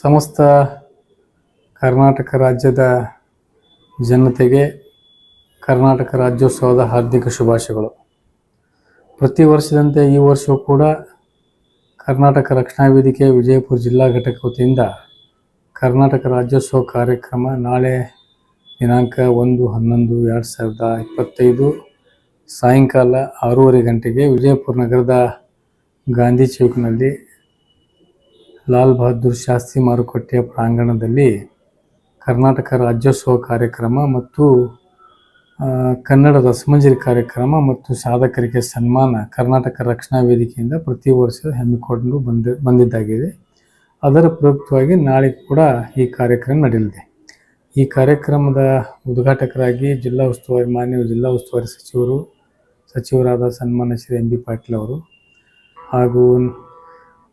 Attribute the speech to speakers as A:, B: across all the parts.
A: ಸಮಸ್ತ ಕರ್ನಾಟಕ ರಾಜ್ಯದ ಜನತೆಗೆ ಕರ್ನಾಟಕ ರಾಜ್ಯೋತ್ಸವದ ಹಾರ್ದಿಕ ಶುಭಾಶಯಗಳು. ಪ್ರತಿ ವರ್ಷದಂತೆ ಈ ವರ್ಷವೂ ಕೂಡ ಕರ್ನಾಟಕ ರಕ್ಷಣಾ ವೇದಿಕೆ ವಿಜಯಪುರ ಜಿಲ್ಲಾ ಘಟಕ ವತಿಯಿಂದ ಕರ್ನಾಟಕ ರಾಜ್ಯೋತ್ಸವ ಕಾರ್ಯಕ್ರಮ ನಾಳೆ ದಿನಾಂಕ 1/11/2025 ಸಾಯಂಕಾಲ 6:30 ಗಂಟೆಗೆ ವಿಜಯಪುರ ನಗರದ ಗಾಂಧಿ ಚೌಕ್ನಲ್ಲಿ ಲಾಲ್ ಬಹದ್ದೂರ್ ಶಾಸ್ತ್ರಿ ಮಾರುಕಟ್ಟೆಯ ಪ್ರಾಂಗಣದಲ್ಲಿ ಕರ್ನಾಟಕ ರಾಜ್ಯೋತ್ಸವ ಕಾರ್ಯಕ್ರಮ ಮತ್ತು ಕನ್ನಡ ರಸಮಂಜರಿ ಕಾರ್ಯಕ್ರಮ ಮತ್ತು ಸಾಧಕರಿಗೆ ಸನ್ಮಾನ ಕರ್ನಾಟಕ ರಕ್ಷಣಾ ವೇದಿಕೆಯಿಂದ ಪ್ರತಿ ವರ್ಷ ಹಮ್ಮಿಕೊಂಡು ಬಂದಿದ್ದಾಗಿದೆ. ಅದರ ಪ್ರಯುಕ್ತವಾಗಿ ನಾಳೆ ಕೂಡ ಈ ಕಾರ್ಯಕ್ರಮ ನಡೆಯಲಿದೆ. ಈ ಕಾರ್ಯಕ್ರಮದ ಉದ್ಘಾಟಕರಾಗಿ ಮಾನ್ಯ ಜಿಲ್ಲಾ ಉಸ್ತುವಾರಿ ಸಚಿವರಾದ ಸನ್ಮಾನ್ಯ ಶ್ರೀ ಎಂ ಬಿ ಪಾಟೀಲ್ ಅವರು ಹಾಗೂ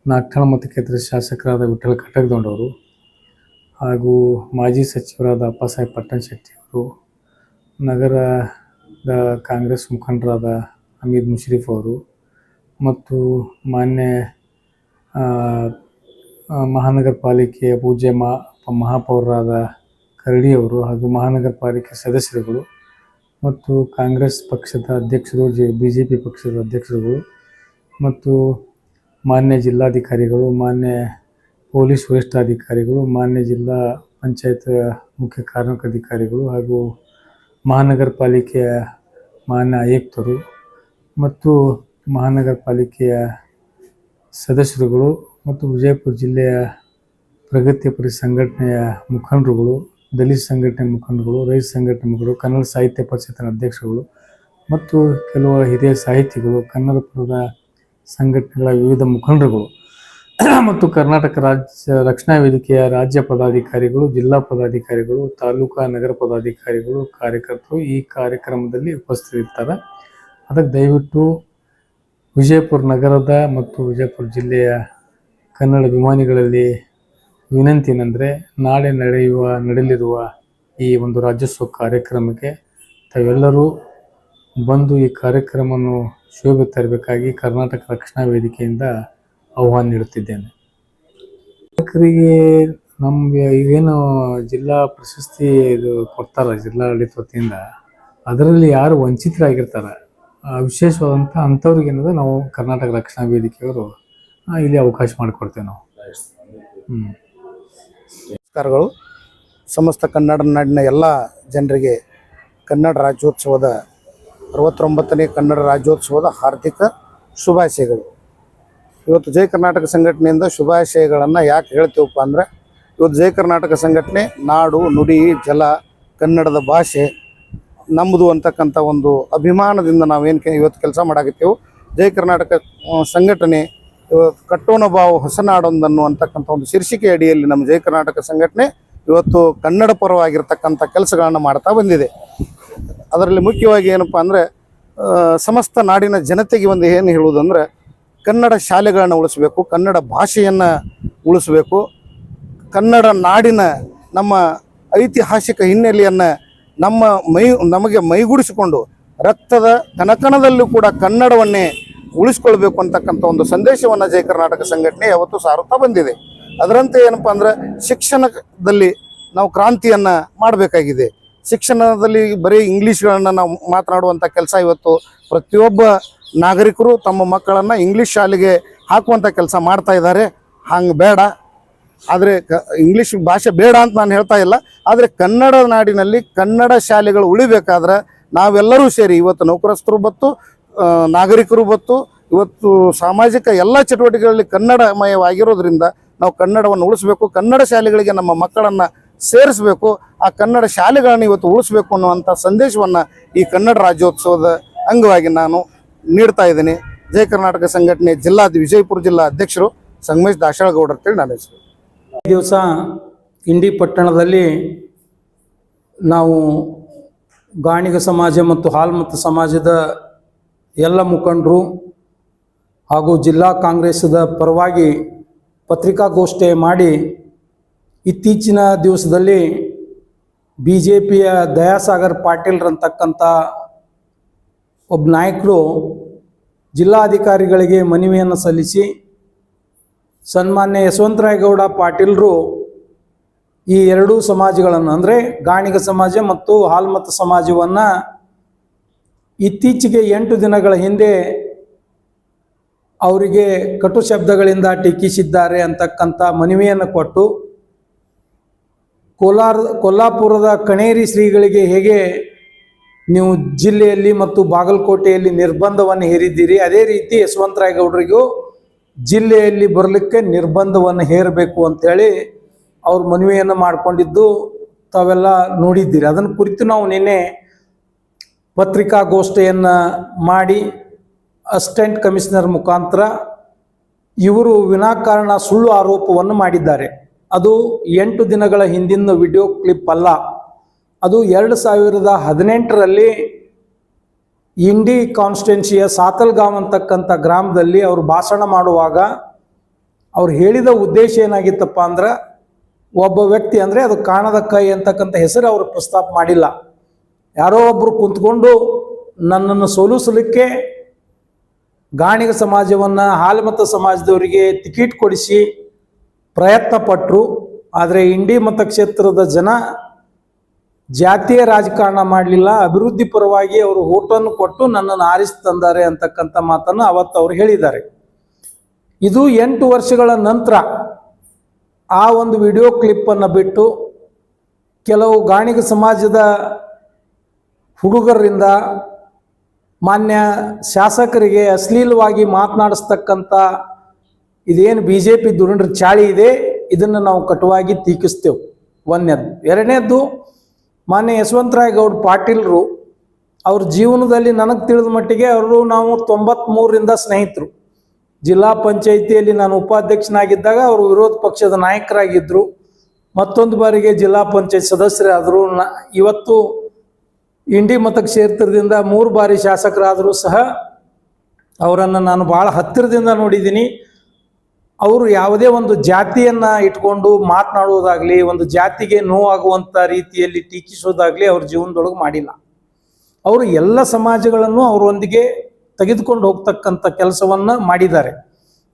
A: ನಾಗ್ಠಾಣ ಮತಕ್ಷೇತ್ರದ ಶಾಸಕರಾದ ವಿಠ್ಠಲ್ ಕಟಕದೊಂಡವರು ಹಾಗೂ ಮಾಜಿ ಸಚಿವರಾದ ಅಪ್ಪಾಸಾಹೇಬ್ ಪಟ್ಟಣಶೆಟ್ಟಿ ಅವರು, ನಗರದ ಕಾಂಗ್ರೆಸ್ ಮುಖಂಡರಾದ ಹಮೀದ್ ಮುಷರೀಫ್ ಅವರು ಮತ್ತು ಮಾನ್ಯ ಮಹಾನಗರ ಪಾಲಿಕೆಯ ಪೂಜ್ಯ ಮಹಾಪೌರರಾದ ಕರಡಿಯವರು ಹಾಗೂ ಮಹಾನಗರ ಪಾಲಿಕೆ ಸದಸ್ಯರುಗಳು ಮತ್ತು ಕಾಂಗ್ರೆಸ್ ಪಕ್ಷದ ಅಧ್ಯಕ್ಷರು, BJP ಪಕ್ಷದ ಅಧ್ಯಕ್ಷರುಗಳು ಮತ್ತು ಮಾನ್ಯ ಜಿಲ್ಲಾಧಿಕಾರಿಗಳು, ಮಾನ್ಯ ಪೊಲೀಸ್ ವರಿಷ್ಠಾಧಿಕಾರಿಗಳು, ಮಾನ್ಯ ಜಿಲ್ಲಾ ಪಂಚಾಯತ್ ಮುಖ್ಯ ಕಾರ್ಯನಿರ್ವಹಣಾಧಿಕಾರಿಗಳು ಹಾಗೂ ಮಹಾನಗರ ಪಾಲಿಕೆಯ ಮಾನ್ಯ ಆಯುಕ್ತರು ಮತ್ತು ಮಹಾನಗರ ಪಾಲಿಕೆಯ ಸದಸ್ಯರುಗಳು ಮತ್ತು ವಿಜಯಪುರ ಜಿಲ್ಲೆಯ ಪ್ರಗತಿಪರ ಸಂಘಟನೆಯ ಮುಖಂಡರುಗಳು, ದಲಿತ ಸಂಘಟನೆ ಮುಖಂಡರುಗಳು, ರೈತ ಸಂಘಟನೆ ಮುಖಂಡರು, ಕನ್ನಡ ಸಾಹಿತ್ಯ ಪರಿಷತ್ತಿನ ಅಧ್ಯಕ್ಷರುಗಳು ಮತ್ತು ಕೆಲವು ಹಿರಿಯ ಸಾಹಿತಿಗಳು, ಕನ್ನಡ ಪರದ ಸಂಘಟನೆಗಳ ವಿವಿಧ ಮುಖಂಡರುಗಳು ಮತ್ತು ಕರ್ನಾಟಕ ರಾಜ್ಯ ರಕ್ಷಣಾ ವೇದಿಕೆಯ ರಾಜ್ಯ ಪದಾಧಿಕಾರಿಗಳು, ಜಿಲ್ಲಾ ಪದಾಧಿಕಾರಿಗಳು, ತಾಲೂಕಾ ನಗರ ಪದಾಧಿಕಾರಿಗಳು, ಕಾರ್ಯಕರ್ತರು ಈ ಕಾರ್ಯಕ್ರಮದಲ್ಲಿ ಉಪಸ್ಥಿತರಿರ್ತಾರೆ. ಅದಕ್ಕೆ ದಯವಿಟ್ಟು ವಿಜಯಪುರ ನಗರದ ಮತ್ತು ವಿಜಯಪುರ ಜಿಲ್ಲೆಯ ಕನ್ನಡ ಅಭಿಮಾನಿಗಳಲ್ಲಿ ವಿನಂತಿ ಏನಂದರೆ, ನಾಳೆ ನಡೆಯಲಿರುವ ಈ ಒಂದು ರಾಜ್ಯೋತ್ಸವ ಕಾರ್ಯಕ್ರಮಕ್ಕೆ ತಾವೆಲ್ಲರೂ ಬಂದು ಈ ಕಾರ್ಯಕ್ರಮವನ್ನು ಶೋಭೆ ತರಬೇಕಾಗಿ ಕರ್ನಾಟಕ ರಕ್ಷಣಾ ವೇದಿಕೆಯಿಂದ ಆಹ್ವಾನ ನೀಡುತ್ತಿದ್ದೇನೆ. ನಾಗರಿಕರಿಗೆ ನಮಗೆ ಈಗೇನು ಜಿಲ್ಲಾ ಪ್ರಶಸ್ತಿ ಇದು ಕೊಡ್ತಾರೆ ಜಿಲ್ಲಾಡಳಿತ ವತಿಯಿಂದ, ಅದರಲ್ಲಿ ಯಾರು ವಂಚಿತರಾಗಿರ್ತಾರೆ ವಿಶೇಷವಾದಂಥ ಅಂಥವ್ರಿಗೆ ಏನಂದರೆ ನಾವು ಕರ್ನಾಟಕ ರಕ್ಷಣಾ ವೇದಿಕೆಯವರು ಇಲ್ಲಿ ಅವಕಾಶ ಮಾಡಿಕೊಡ್ತೇವೆ ನಾವು.
B: ನಮಸ್ಕಾರಗಳು. ಸಮಸ್ತ ಕನ್ನಡ ನಾಡಿನ ಎಲ್ಲ ಜನರಿಗೆ ಕನ್ನಡ ರಾಜ್ಯೋತ್ಸವದ 69ನೇ ಕನ್ನಡ ರಾಜ್ಯೋತ್ಸವದ ಹಾರ್ದಿಕ ಶುಭಾಶಯಗಳು. ಇವತ್ತು ಜೈ ಕರ್ನಾಟಕ ಸಂಘಟನೆಯಿಂದ ಶುಭಾಶಯಗಳನ್ನು ಯಾಕೆ ಹೇಳ್ತೀವಪ್ಪ ಅಂದರೆ, ಇವತ್ತು ಜೈ ಕರ್ನಾಟಕ ಸಂಘಟನೆ ನಾಡು, ನುಡಿ, ಜಲ, ಕನ್ನಡದ ಭಾಷೆ ನಮ್ಮದು ಅಂತಕ್ಕಂಥ ಒಂದು ಅಭಿಮಾನದಿಂದ ನಾವೇನು ಇವತ್ತು ಕೆಲಸ ಮಾಡಾಕತ್ತೀವಿ. ಜೈ ಕರ್ನಾಟಕ ಸಂಘಟನೆ ಇವತ್ತು ಕಟ್ಟೋಣ ಬಾವು ಹೊಸನಾಡೊಂದನ್ನು ಅಂತಕ್ಕಂಥ ಒಂದು ಶೀರ್ಷಿಕೆ ಅಡಿಯಲ್ಲಿ ನಮ್ಮ ಜೈ ಕರ್ನಾಟಕ ಸಂಘಟನೆ ಇವತ್ತು ಕನ್ನಡ ಪರವಾಗಿರ್ತಕ್ಕಂಥ ಕೆಲಸಗಳನ್ನು ಮಾಡ್ತಾ ಬಂದಿದೆ. ಅದರಲ್ಲಿ ಮುಖ್ಯವಾಗಿ ಏನಪ್ಪ ಅಂದರೆ, ಸಮಸ್ತ ನಾಡಿನ ಜನತೆಗೆ ಒಂದು ಏನು ಹೇಳುವುದಂದರೆ, ಕನ್ನಡ ಶಾಲೆಗಳನ್ನು ಉಳಿಸ್ಬೇಕು, ಕನ್ನಡ ಭಾಷೆಯನ್ನು ಉಳಿಸ್ಬೇಕು, ಕನ್ನಡ ನಾಡಿನ ನಮ್ಮ ಐತಿಹಾಸಿಕ ಹಿನ್ನೆಲೆಯನ್ನು ನಮಗೆ ಮೈಗೂಡಿಸಿಕೊಂಡು ರಕ್ತದ ಕನಕನದಲ್ಲೂ ಕೂಡ ಕನ್ನಡವನ್ನೇ ಉಳಿಸ್ಕೊಳ್ಬೇಕು ಅಂತಕ್ಕಂಥ ಒಂದು ಸಂದೇಶವನ್ನು ಜೈ ಕರ್ನಾಟಕ ಸಂಘಟನೆ ಯಾವತ್ತೂ ಸಾರುತ್ತಾ ಬಂದಿದೆ. ಅದರಂತೆ ಏನಪ್ಪ ಅಂದರೆ, ಶಿಕ್ಷಣದಲ್ಲಿ ನಾವು ಕ್ರಾಂತಿಯನ್ನು ಮಾಡಬೇಕಾಗಿದೆ. ಶಿಕ್ಷಣದಲ್ಲಿ ಬರೀ ಇಂಗ್ಲೀಷ್ಗಳನ್ನು ನಾವು ಮಾತನಾಡುವಂಥ ಕೆಲಸ ಇವತ್ತು ಪ್ರತಿಯೊಬ್ಬ ನಾಗರಿಕರು ತಮ್ಮ ಮಕ್ಕಳನ್ನು ಇಂಗ್ಲೀಷ್ ಶಾಲೆಗೆ ಹಾಕುವಂಥ ಕೆಲಸ ಮಾಡ್ತಾ ಇದ್ದಾರೆ. ಹಂಗೆ ಬೇಡ. ಆದರೆ ಇಂಗ್ಲೀಷ್ ಭಾಷೆ ಬೇಡ ಅಂತ ನಾನು ಹೇಳ್ತಾ ಇಲ್ಲ. ಆದರೆ ಕನ್ನಡ ನಾಡಿನಲ್ಲಿ ಕನ್ನಡ ಶಾಲೆಗಳು ಉಳಿಬೇಕಾದ್ರೆ ನಾವೆಲ್ಲರೂ ಸೇರಿ, ಇವತ್ತು ನೌಕರಸ್ಥರು ಬತ್ತು, ನಾಗರಿಕರು ಬತ್ತು, ಇವತ್ತು ಸಾಮಾಜಿಕ ಎಲ್ಲ ಚಟುವಟಿಕೆಗಳಲ್ಲಿ ಕನ್ನಡಮಯವಾಗಿರೋದ್ರಿಂದ ನಾವು ಕನ್ನಡವನ್ನು ಉಳಿಸ್ಬೇಕು, ಕನ್ನಡ ಶಾಲೆಗಳಿಗೆ ನಮ್ಮ ಮಕ್ಕಳನ್ನು ಸೇರಿಸಬೇಕು, ಆ ಕನ್ನಡ ಶಾಲೆಗಳನ್ನು ಇವತ್ತು ಉಳಿಸ್ಬೇಕು ಅನ್ನುವಂಥ ಸಂದೇಶವನ್ನು ಈ ಕನ್ನಡ ರಾಜ್ಯೋತ್ಸವದ ಅಂಗವಾಗಿ ನಾನು ನೀಡ್ತಾ ಇದ್ದೀನಿ. ಜೈ ಕರ್ನಾಟಕ ಸಂಘಟನೆ ವಿಜಯಪುರ ಜಿಲ್ಲಾ ಅಧ್ಯಕ್ಷರು ಸಂಗಮೇಶ್ ದಾಶಾಳಗೌಡ್ರು ಅಂತೇಳಿ ನನ್ನ ಹೆಸರು.
C: ಈ ದಿವಸ ಇಂಡಿ ಪಟ್ಟಣದಲ್ಲಿ ನಾವು ಗಾಣಿಗ ಸಮಾಜ ಮತ್ತು ಹಾಲ್ಮತ ಸಮಾಜದ ಎಲ್ಲ ಮುಖಂಡರು ಹಾಗೂ ಜಿಲ್ಲಾ ಕಾಂಗ್ರೆಸ್ದ ಪರವಾಗಿ ಪತ್ರಿಕಾಗೋಷ್ಠಿ ಮಾಡಿ, ಇತ್ತೀಚಿನ ದಿವಸದಲ್ಲಿ BJPಯ ದಯಾಸಾಗರ್ ಪಾಟೀಲ್ರಂತಕ್ಕಂಥ ಒಬ್ಬ ನಾಯಕರು ಜಿಲ್ಲಾಧಿಕಾರಿಗಳಿಗೆ ಮನವಿಯನ್ನು ಸಲ್ಲಿಸಿ ಸನ್ಮಾನ್ಯ ಯಶವಂತರಾಯಗೌಡ ಪಾಟೀಲರು ಈ ಎರಡೂ ಸಮಾಜಗಳನ್ನು ಅಂದರೆ ಗಾಣಿಗ ಸಮಾಜ ಮತ್ತು ಹಾಲ್ಮತ ಸಮಾಜವನ್ನು ಇತ್ತೀಚೆಗೆ 8 ದಿನಗಳ ಹಿಂದೆ ಅವರಿಗೆ ಕಟು ಶಬ್ದಗಳಿಂದ ಟೀಕಿಸಿದ್ದಾರೆ ಅಂತಕ್ಕಂಥ ಮನವಿಯನ್ನು ಕೊಟ್ಟು ಕೊಲ್ಲಾಪುರದ ಕಣೇರಿ ಶ್ರೀಗಳಿಗೆ ಹೇಗೆ ನೀವು ಜಿಲ್ಲೆಯಲ್ಲಿ ಮತ್ತು ಬಾಗಲಕೋಟೆಯಲ್ಲಿ ನಿರ್ಬಂಧವನ್ನು ಹೇರಿದ್ದೀರಿ, ಅದೇ ರೀತಿ ಯಶವಂತರಾಯಗೌಡರಿಗೂ ಜಿಲ್ಲೆಯಲ್ಲಿ ಬರಲಿಕ್ಕೆ ನಿರ್ಬಂಧವನ್ನು ಹೇರಬೇಕು ಅಂಥೇಳಿ ಅವ್ರ ಮನವಿಯನ್ನು ಮಾಡಿಕೊಂಡಿದ್ದು ತಾವೆಲ್ಲ ನೋಡಿದ್ದೀರಿ. ಅದನ್ನು ಕುರಿತು ನಾವು ನಿನ್ನೆ ಪತ್ರಿಕಾಗೋಷ್ಠಿಯನ್ನು ಮಾಡಿ ಅಸಿಸ್ಟೆಂಟ್ ಕಮಿಷನರ್ ಮುಖಾಂತರ ಇವರು ವಿನಾಕಾರಣ ಸುಳ್ಳು ಆರೋಪವನ್ನು ಮಾಡಿದ್ದಾರೆ. ಅದು 8 ದಿನಗಳ ಹಿಂದಿನ ವಿಡಿಯೋ ಕ್ಲಿಪ್ ಅಲ್ಲ. ಅದು 2018ರಲ್ಲಿ ಇಂಡಿ ಕಾನ್ಸ್ಟಿಟ್ಯೂನ್ಸಿಯ ಸಾತಲ್ಗಾಂವ್ ಅಂತಕ್ಕಂಥ ಗ್ರಾಮದಲ್ಲಿ ಅವರು ಭಾಷಣ ಮಾಡುವಾಗ ಅವ್ರು ಹೇಳಿದ ಉದ್ದೇಶ ಏನಾಗಿತ್ತಪ್ಪ ಅಂದ್ರೆ, ಒಬ್ಬ ವ್ಯಕ್ತಿ ಅಂದರೆ ಅದು ಕಾಣದ ಕೈ ಅಂತಕ್ಕಂಥ ಹೆಸರು ಅವರು ಪ್ರಸ್ತಾಪ ಮಾಡಿಲ್ಲ. ಯಾರೋ ಒಬ್ಬರು ಕುಂತ್ಕೊಂಡು ನನ್ನನ್ನು ಸೋಲಿಸಲಿಕ್ಕೆ ಗಾಣಿಗ ಸಮಾಜವನ್ನು ಹಾಲ್ಮತ ಸಮಾಜದವರಿಗೆ ಟಿಕೆಟ್ ಕೊಡಿಸಿ ಪ್ರಯತ್ನ ಪಟ್ಟರು. ಆದರೆ ಇಂಡಿ ಮತಕ್ಷೇತ್ರದ ಜನ ಜಾತಿಯ ರಾಜಕಾರಣ ಮಾಡಲಿಲ್ಲ, ಅಭಿವೃದ್ಧಿ ಪರವಾಗಿ ಅವರು ಓಟನ್ನು ಕೊಟ್ಟು ನನ್ನನ್ನು ಆರಿಸಿ ತಂದಾರೆ ಅಂತಕ್ಕಂಥ ಮಾತನ್ನು ಅವತ್ತು ಅವರು ಹೇಳಿದ್ದಾರೆ. ಇದು 8 ವರ್ಷಗಳ ನಂತರ ಆ ಒಂದು ವಿಡಿಯೋ ಕ್ಲಿಪ್ಪನ್ನು ಬಿಟ್ಟು ಕೆಲವು ಗಾಣಿಗ ಸಮಾಜದ ಹುಡುಗರಿಂದ ಮಾನ್ಯ ಶಾಸಕರಿಗೆ ಅಶ್ಲೀಲವಾಗಿ ಮಾತನಾಡಿಸ್ತಕ್ಕಂಥ ಇದೇನು BJP ದುರಂಡ್ರ ಚಾಳಿ ಇದೆ, ಇದನ್ನು ನಾವು ಕಟುವಾಗಿ ಟೀಕಿಸ್ತೇವೆ. ಒಂದನೇದ್ದು. ಎರಡನೇದ್ದು, ಮಾನ್ಯ ಯಶವಂತರಾಯಗೌಡ ಪಾಟೀಲ್ರು ಅವ್ರ ಜೀವನದಲ್ಲಿ ನನಗೆ ತಿಳಿದ ಮಟ್ಟಿಗೆ ಅವರು ನಾವು 93ರಿಂದ ಸ್ನೇಹಿತರು. ಜಿಲ್ಲಾ ಪಂಚಾಯಿತಿಯಲ್ಲಿ ನಾನು ಉಪಾಧ್ಯಕ್ಷನಾಗಿದ್ದಾಗ ಅವರು ವಿರೋಧ ಪಕ್ಷದ ನಾಯಕರಾಗಿದ್ದರು. ಮತ್ತೊಂದು ಬಾರಿಗೆ ಜಿಲ್ಲಾ ಪಂಚಾಯತ್ ಸದಸ್ಯರಾದರು. ಇವತ್ತು ಇಂಡಿ ಮತಕ್ಷೇತ್ರದಿಂದ 3 ಬಾರಿ ಶಾಸಕರಾದರೂ ಸಹ ಅವರನ್ನು ನಾನು ಭಾಳ ಹತ್ತಿರದಿಂದ ನೋಡಿದ್ದೀನಿ. ಅವರು ಯಾವುದೇ ಒಂದು ಜಾತಿಯನ್ನು ಇಟ್ಕೊಂಡು ಮಾತನಾಡುವುದಾಗಲಿ, ಒಂದು ಜಾತಿಗೆ ನೋವಾಗುವಂಥ ರೀತಿಯಲ್ಲಿ ಟೀಕಿಸೋದಾಗಲಿ ಅವ್ರ ಜೀವನದೊಳಗೆ ಮಾಡಿಲ್ಲ. ಅವರು ಎಲ್ಲ ಸಮಾಜಗಳನ್ನು ಅವರೊಂದಿಗೆ ತೆಗೆದುಕೊಂಡು ಹೋಗ್ತಕ್ಕಂಥ ಕೆಲಸವನ್ನು ಮಾಡಿದ್ದಾರೆ.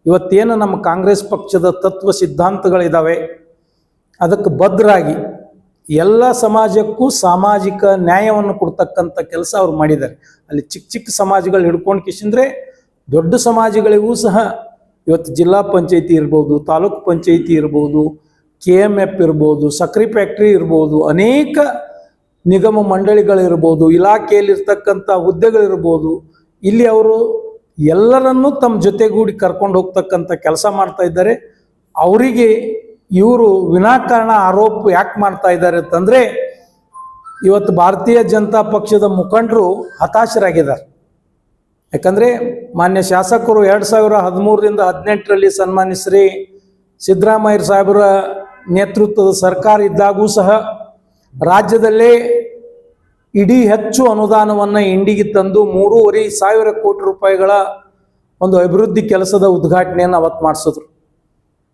C: ಇವತ್ತೇನು ನಮ್ಮ ಕಾಂಗ್ರೆಸ್ ಪಕ್ಷದ ತತ್ವ ಸಿದ್ಧಾಂತಗಳಿದ್ದಾವೆ ಅದಕ್ಕೆ ಬದ್ಧರಾಗಿ ಎಲ್ಲ ಸಮಾಜಕ್ಕೂ ಸಾಮಾಜಿಕ ನ್ಯಾಯವನ್ನು ಕೊಡ್ತಕ್ಕಂಥ ಕೆಲಸ ಅವ್ರು ಮಾಡಿದ್ದಾರೆ. ಅಲ್ಲಿ ಚಿಕ್ಕ ಚಿಕ್ಕ ಸಮಾಜಗಳು ಹಿಡ್ಕೊಂಡು ಕಿಶಂದ್ರೆ ದೊಡ್ಡ ಸಮಾಜಗಳಿಗೂ ಸಹ ಇವತ್ತು ಜಿಲ್ಲಾ ಪಂಚಾಯಿತಿ ಇರ್ಬೋದು, ತಾಲೂಕು ಪಂಚಾಯಿತಿ ಇರ್ಬೋದು, KMF ಇರ್ಬೋದು, ಸಕ್ರೆ ಫ್ಯಾಕ್ಟ್ರಿ ಇರ್ಬೋದು, ಅನೇಕ ನಿಗಮ ಮಂಡಳಿಗಳಿರ್ಬೋದು, ಇಲಾಖೆಯಲ್ಲಿರ್ತಕ್ಕಂಥ ಹುದ್ದೆಗಳಿರ್ಬೋದು, ಇಲ್ಲಿ ಅವರು ಎಲ್ಲರನ್ನೂ ತಮ್ಮ ಜೊತೆಗೂಡಿ ಕರ್ಕೊಂಡು ಹೋಗ್ತಕ್ಕಂಥ ಕೆಲಸ ಮಾಡ್ತಾ ಇದ್ದಾರೆ. ಅವರಿಗೆ ಇವರು ವಿನಾಕಾರಣ ಆರೋಪ ಯಾಕೆ ಮಾಡ್ತಾ ಇದ್ದಾರೆ ಅಂತಂದರೆ, ಇವತ್ತು ಭಾರತೀಯ ಜನತಾ ಪಕ್ಷದ ಮುಖಂಡರು ಹತಾಶರಾಗಿದ್ದಾರೆ. ಯಾಕಂದರೆ ಮಾನ್ಯ ಶಾಸಕರು 2013ರಿಂದ 18ರಲ್ಲಿ ಸನ್ಮಾನ್ಯ ಶ್ರೀ ಸಿದ್ದರಾಮಯ್ಯ ಸಾಹೇಬರ ನೇತೃತ್ವದ ಸರ್ಕಾರ ಇದ್ದಾಗೂ ಸಹ ರಾಜ್ಯದಲ್ಲೇ ಇಡೀ ಹೆಚ್ಚು ಅನುದಾನವನ್ನು ಇಂಡಿಗೆ ತಂದು 3,500 ಕೋಟಿ ರೂಪಾಯಿಗಳ ಒಂದು ಅಭಿವೃದ್ಧಿ ಕೆಲಸದ ಉದ್ಘಾಟನೆಯನ್ನು ಅವತ್ತು ಮಾಡಿಸಿದ್ರು.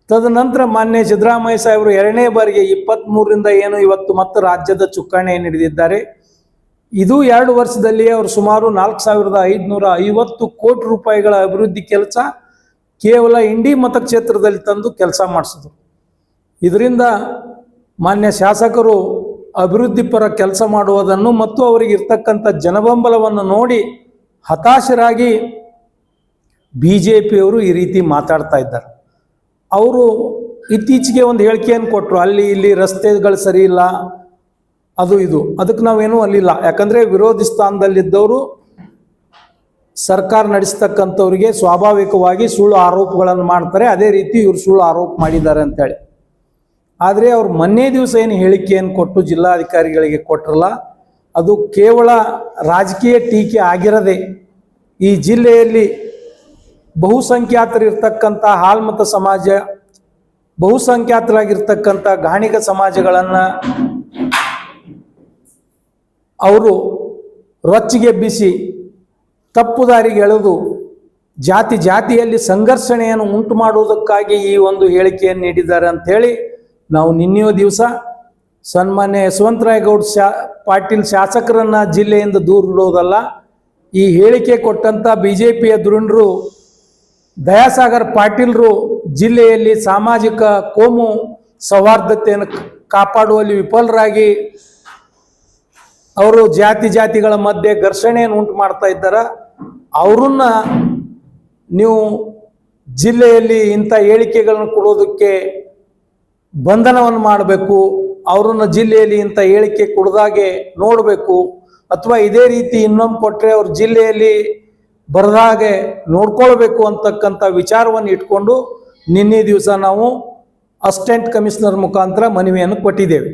C: ತದನಂತರ ಮಾನ್ಯ ಸಿದ್ದರಾಮಯ್ಯ ಸಾಹೇಬರು 2ನೇ ಬಾರಿಗೆ 23ರಿಂದ ಏನು ಇವತ್ತು ಮತ್ತೆ ರಾಜ್ಯದ ಚುಕ್ಕಾಣಿಯನ್ನು ಹಿಡಿದಿದ್ದಾರೆ. ಇದು 2 ವರ್ಷದಲ್ಲಿ ಅವರು ಸುಮಾರು 4,550 ಕೋಟಿ ರೂಪಾಯಿಗಳ ಅಭಿವೃದ್ಧಿ ಕೆಲಸ ಕೇವಲ ಇಂಡಿ ಮತಕ್ಷೇತ್ರದಲ್ಲಿ ತಂದು ಕೆಲಸ ಮಾಡಿಸಿದ್ರು. ಇದರಿಂದ ಮಾನ್ಯ ಶಾಸಕರು ಅಭಿವೃದ್ಧಿ ಪರ ಕೆಲಸ ಮಾಡುವುದನ್ನು ಮತ್ತು ಅವರಿಗೆ ಇರ್ತಕ್ಕಂಥ ಜನಬೆಂಬಲವನ್ನು ನೋಡಿ ಹತಾಶರಾಗಿ BJPಯವರು ಈ ರೀತಿ ಮಾತಾಡ್ತಾ ಇದ್ದಾರೆ. ಅವರು ಇತ್ತೀಚೆಗೆ ಒಂದು ಹೇಳಿಕೆಯನ್ನು ಕೊಟ್ಟರು, ಅಲ್ಲಿ ಇಲ್ಲಿ ರಸ್ತೆಗಳು ಸರಿ ಇಲ್ಲ, ಅದು ಇದು. ಅದಕ್ಕೆ ನಾವೇನೂ ಅಲ್ಲಿಲ್ಲ. ಯಾಕಂದರೆ ವಿರೋಧಿ ಸ್ಥಾನದಲ್ಲಿದ್ದವರು ಸರ್ಕಾರ ನಡೆಸ್ತಕ್ಕಂಥವ್ರಿಗೆ ಸ್ವಾಭಾವಿಕವಾಗಿ ಸುಳ್ಳು ಆರೋಪಗಳನ್ನು ಮಾಡ್ತಾರೆ. ಅದೇ ರೀತಿ ಇವರು ಸುಳ್ಳು ಆರೋಪ ಮಾಡಿದ್ದಾರೆ ಅಂತೇಳಿ. ಆದರೆ ಅವ್ರು ಮೊನ್ನೆ ದಿವಸ ಏನು ಹೇಳಿಕೆಯನ್ನು ಕೊಟ್ಟು ಜಿಲ್ಲಾಧಿಕಾರಿಗಳಿಗೆ ಕೊಟ್ಟರಲ್ಲ, ಅದು ಕೇವಲ ರಾಜಕೀಯ ಟೀಕೆ ಆಗಿರದೆ ಈ ಜಿಲ್ಲೆಯಲ್ಲಿ ಬಹುಸಂಖ್ಯಾತರಿರ್ತಕ್ಕಂಥ ಹಾಲ್ಮತ ಸಮಾಜ, ಬಹುಸಂಖ್ಯಾತರಾಗಿರ್ತಕ್ಕಂಥ ಗಾಣಿಗ ಸಮಾಜಗಳನ್ನು ಅವರು ರೊಚ್ಚಿಗೆಬ್ಬಿಸಿ ತಪ್ಪು ದಾರಿಗೆ ಎಳೆದು ಜಾತಿಯಲ್ಲಿ ಸಂಘರ್ಷಣೆಯನ್ನು ಉಂಟು ಮಾಡುವುದಕ್ಕಾಗಿ ಈ ಒಂದು ಹೇಳಿಕೆಯನ್ನು ನೀಡಿದ್ದಾರೆ ಅಂಥೇಳಿ ನಾವು ನಿನ್ನೆಯ ದಿವಸ ಸನ್ಮಾನ್ಯ ಯಶವಂತರಾಯಗೌಡ ಪಾಟೀಲ್ ಶಾಸಕರನ್ನು ಜಿಲ್ಲೆಯಿಂದ ದೂರ ಇಡೋದಲ್ಲ, ಈ ಹೇಳಿಕೆ ಕೊಟ್ಟಂಥ BJPಯ ಧುರೀಣರು ದಯಾಸಾಗರ್ ಪಾಟೀಲ್ರು ಜಿಲ್ಲೆಯಲ್ಲಿ ಸಾಮಾಜಿಕ ಕೋಮು ಸೌಹಾರ್ದತೆಯನ್ನು ಕಾಪಾಡುವಲ್ಲಿ ವಿಫಲರಾಗಿ ಅವರು ಜಾತಿಗಳ ಮಧ್ಯೆ ಘರ್ಷಣೆಯನ್ನು ಉಂಟು ಮಾಡ್ತಾ ಇದ್ದಾರ. ಅವ್ರನ್ನ ನೀವು ಜಿಲ್ಲೆಯಲ್ಲಿ ಇಂಥ ಹೇಳಿಕೆಗಳನ್ನು ಕೊಡೋದಕ್ಕೆ ಬಂಧನವನ್ನು ಮಾಡಬೇಕು, ಅವ್ರನ್ನ ಜಿಲ್ಲೆಯಲ್ಲಿ ಇಂಥ ಹೇಳಿಕೆ ಕೊಡದಾಗೆ ನೋಡಬೇಕು, ಅಥವಾ ಇದೇ ರೀತಿ ಇನ್ನೊಮ್ಮೆ ಕೊಟ್ಟರೆ ಅವ್ರ ಜಿಲ್ಲೆಯಲ್ಲಿ ಬರದಾಗೆ ನೋಡ್ಕೊಳ್ಬೇಕು ಅಂತಕ್ಕಂಥ ವಿಚಾರವನ್ನು ಇಟ್ಕೊಂಡು ನಿನ್ನೆ ದಿವಸ ನಾವು ಅಸಿಸ್ಟೆಂಟ್ ಕಮಿಷನರ್ ಮುಖಾಂತರ ಮನವಿಯನ್ನು ಕೊಟ್ಟಿದ್ದೇವೆ.